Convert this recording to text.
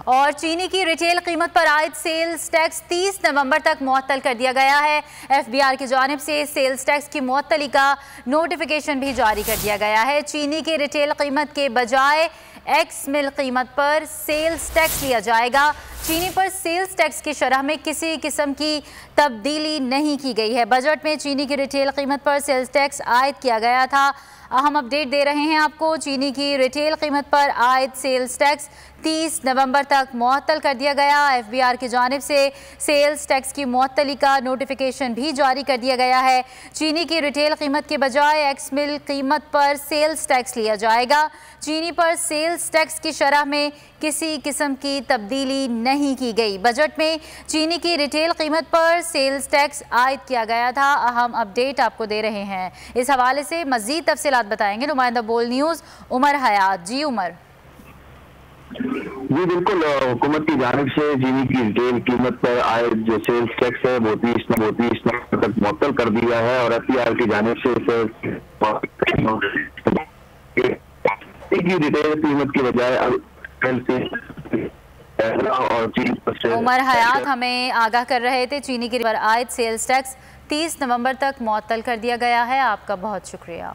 और चीनी की रिटेल कीमत पर आयद सेल्स टैक्स 30 नवंबर तक मुअत्तल कर दिया गया है। एफबीआर की जानिब से सेल्स टैक्स की मुअत्तली का नोटिफिकेशन भी जारी कर दिया गया है। चीनी की रिटेल कीमत के बजाय एक्स मिल कीमत पर सेल्स टैक्स लिया जाएगा। चीनी पर सेल्स टैक्स की शरह में किसी किस्म की तब्दीली नहीं की गई है। बजट में चीनी की रिटेल कीमत पर सेल्स टैक्स आयद किया गया था। अहम अपडेट दे रहे हैं आपको। चीनी की रिटेल कीमत पर आयद सेल्स टैक्स 30 नवंबर तक मुअत्तल कर दिया गया। एफबीआर की जानिब से सेल्स टैक्स की मुअत्तली का नोटिफिकेशन भी जारी कर दिया गया है। चीनी की रिटेल कीमत के बजाय एक्स मिल कीमत पर सेल्स टैक्स लिया जाएगा। चीनी पर सेल्स टैक्स की शरह में किसी किस्म की तब्दीली नहीं की गई। बजट में चीनी की रिटेल कीमत पर सेल्स टैक्स आयद किया गया था। अहम अपडेट आपको दे रहे हैं। इस हवाले से मजीद तफसीलात बताएंगे नुमाइंदा बोल न्यूज़ उमर हयात। जी उमर। जी बिल्कुल, हुकूमत की जानिब से चीनी की रिटेल कीमत पर आयद जो सेल्स टैक्स है वो 30 नवंबर तक मुअत्तल कर दिया है और एफबीआर की जानिब से रिटेल कीमत की बजाय उमर हयात हमें आगाह कर रहे थे। चीनी की पर आयद सेल्स टैक्स 30 नवंबर तक मुअत्तल कर दिया गया है। आपका बहुत शुक्रिया।